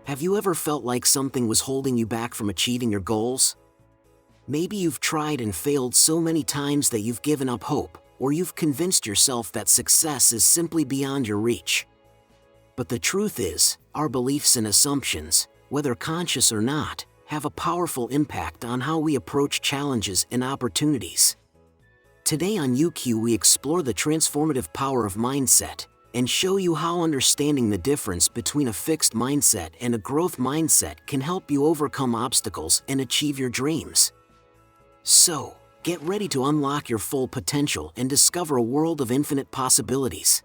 Have you ever felt like something was holding you back from achieving your goals? Maybe you've tried and failed so many times that you've given up hope, or you've convinced yourself that success is simply beyond your reach. But the truth is, our beliefs and assumptions, whether conscious or not, have a powerful impact on how we approach challenges and opportunities. Today on YouQ we explore the transformative power of mindset, and show you how understanding the difference between a fixed mindset and a growth mindset can help you overcome obstacles and achieve your dreams. So, get ready to unlock your full potential and discover a world of infinite possibilities.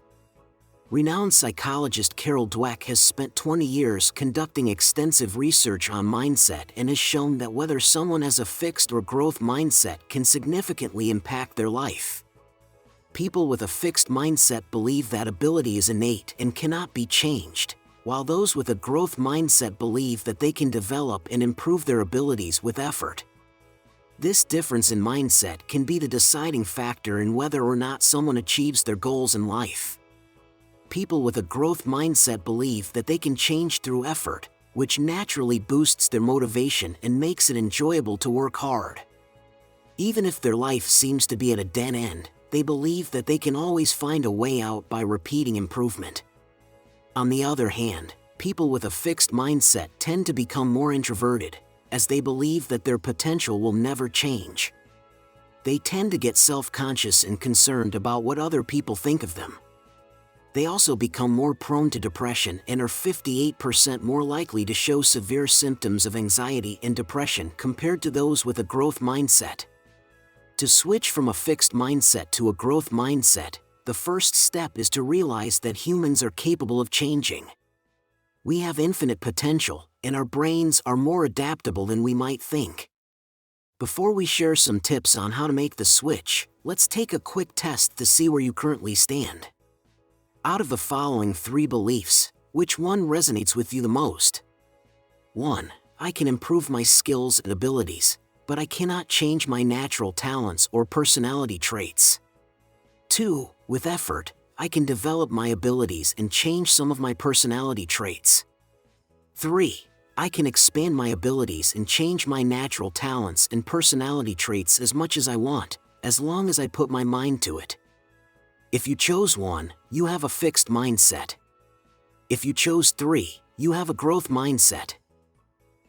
Renowned psychologist Carol Dweck has spent 20 years conducting extensive research on mindset and has shown that whether someone has a fixed or growth mindset can significantly impact their life. People with a fixed mindset believe that ability is innate and cannot be changed, while those with a growth mindset believe that they can develop and improve their abilities with effort. This difference in mindset can be the deciding factor in whether or not someone achieves their goals in life. People with a growth mindset believe that they can change through effort, which naturally boosts their motivation and makes it enjoyable to work hard. Even if their life seems to be at a dead end, they believe that they can always find a way out by repeating improvement. On the other hand, people with a fixed mindset tend to become more introverted, as they believe that their potential will never change. They tend to get self-conscious and concerned about what other people think of them. They also become more prone to depression and are 58% more likely to show severe symptoms of anxiety and depression compared to those with a growth mindset. To switch from a fixed mindset to a growth mindset, the first step is to realize that humans are capable of changing. We have infinite potential, and our brains are more adaptable than we might think. Before we share some tips on how to make the switch, let's take a quick test to see where you currently stand. Out of the following 3 beliefs, which one resonates with you the most? 1. I can improve my skills and abilities, but I cannot change my natural talents or personality traits. 2. With effort, I can develop my abilities and change some of my personality traits. 3. I can expand my abilities and change my natural talents and personality traits as much as I want, as long as I put my mind to it. If you chose 1, you have a fixed mindset. If you chose 3, you have a growth mindset.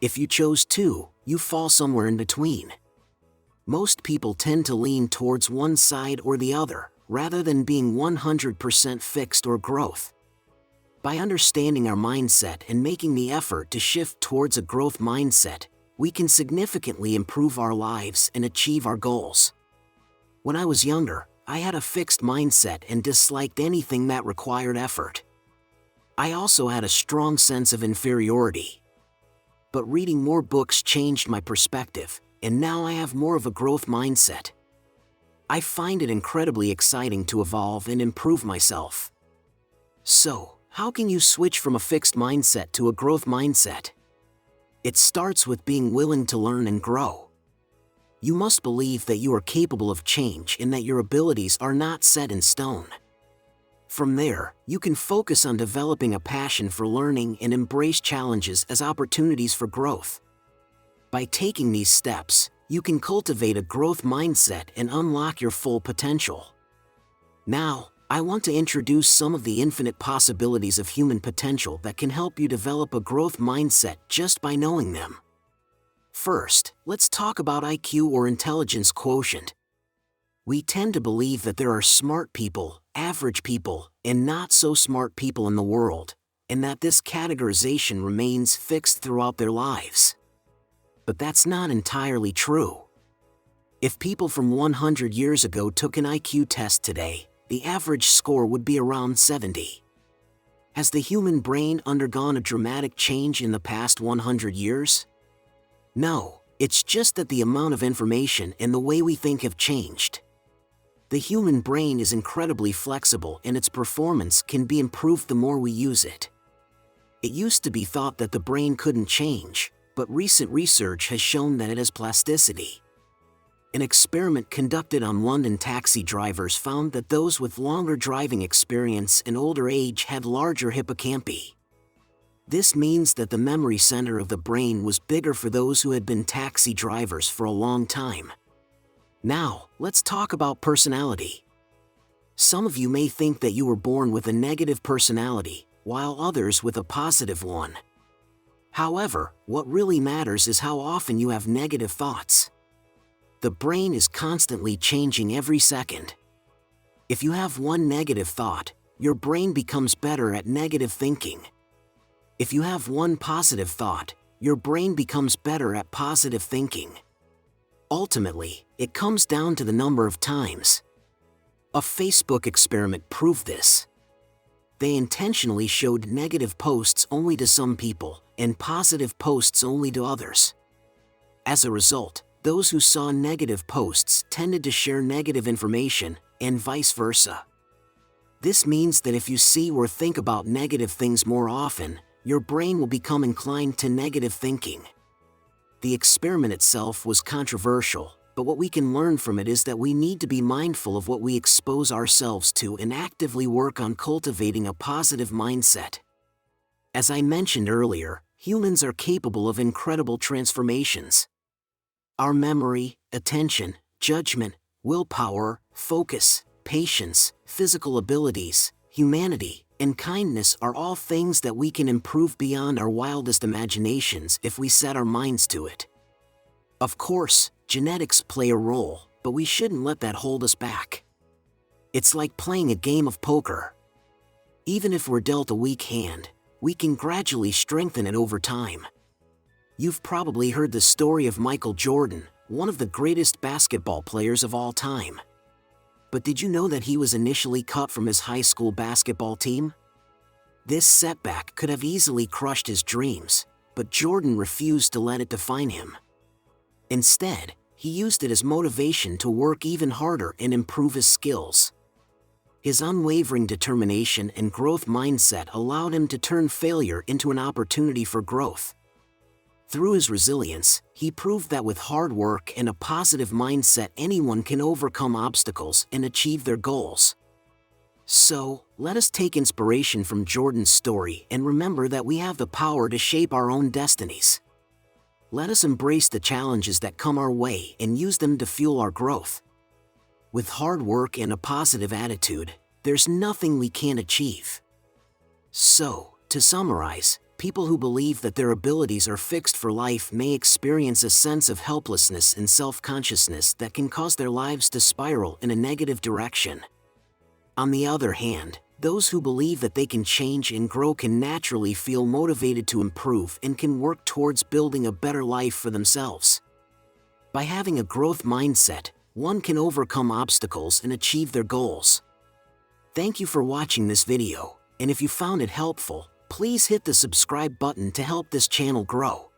If you chose 2, you fall somewhere in between. Most people tend to lean towards one side or the other, rather than being 100% fixed or growth. By understanding our mindset and making the effort to shift towards a growth mindset, we can significantly improve our lives and achieve our goals. When I was younger, I had a fixed mindset and disliked anything that required effort. I also had a strong sense of inferiority. But reading more books changed my perspective, and now I have more of a growth mindset. I find it incredibly exciting to evolve and improve myself. So, how can you switch from a fixed mindset to a growth mindset? It starts with being willing to learn and grow. You must believe that you are capable of change and that your abilities are not set in stone. From there, you can focus on developing a passion for learning and embrace challenges as opportunities for growth. By taking these steps, you can cultivate a growth mindset and unlock your full potential. Now, I want to introduce some of the infinite possibilities of human potential that can help you develop a growth mindset just by knowing them. First, let's talk about IQ or intelligence quotient. We tend to believe that there are smart people, average people, and not so smart people in the world, and that this categorization remains fixed throughout their lives. But that's not entirely true. If people from 100 years ago took an IQ test today, the average score would be around 70. Has the human brain undergone a dramatic change in the past 100 years? No, it's just that the amount of information and the way we think have changed. The human brain is incredibly flexible and its performance can be improved the more we use it. It used to be thought that the brain couldn't change, but recent research has shown that it has plasticity. An experiment conducted on London taxi drivers found that those with longer driving experience and older age had larger hippocampi. This means that the memory center of the brain was bigger for those who had been taxi drivers for a long time. Now, let's talk about personality. Some of you may think that you were born with a negative personality, while others with a positive one. However, what really matters is how often you have negative thoughts. The brain is constantly changing every second. If you have one negative thought, your brain becomes better at negative thinking. If you have one positive thought, your brain becomes better at positive thinking. Ultimately, it comes down to the number of times. A Facebook experiment proved this. They intentionally showed negative posts only to some people, and positive posts only to others. As a result, those who saw negative posts tended to share negative information, and vice versa. This means that if you see or think about negative things more often, your brain will become inclined to negative thinking. The experiment itself was controversial, but what we can learn from it is that we need to be mindful of what we expose ourselves to and actively work on cultivating a positive mindset. As I mentioned earlier, humans are capable of incredible transformations. Our memory, attention, judgment, willpower, focus, patience, physical abilities, humanity, and kindness are all things that we can improve beyond our wildest imaginations if we set our minds to it. Of course, genetics play a role, but we shouldn't let that hold us back. It's like playing a game of poker. Even if we're dealt a weak hand, we can gradually strengthen it over time. You've probably heard the story of Michael Jordan, one of the greatest basketball players of all time. But did you know that he was initially cut from his high school basketball team? This setback could have easily crushed his dreams, but Jordan refused to let it define him. Instead, he used it as motivation to work even harder and improve his skills. His unwavering determination and growth mindset allowed him to turn failure into an opportunity for growth. Through his resilience, he proved that with hard work and a positive mindset, anyone can overcome obstacles and achieve their goals. So, let us take inspiration from Jordan's story and remember that we have the power to shape our own destinies. Let us embrace the challenges that come our way and use them to fuel our growth. With hard work and a positive attitude, there's nothing we can't achieve. So, to summarize, people who believe that their abilities are fixed for life may experience a sense of helplessness and self-consciousness that can cause their lives to spiral in a negative direction. On the other hand, those who believe that they can change and grow can naturally feel motivated to improve and can work towards building a better life for themselves. By having a growth mindset, one can overcome obstacles and achieve their goals. Thank you for watching this video, and if you found it helpful, please hit the subscribe button to help this channel grow.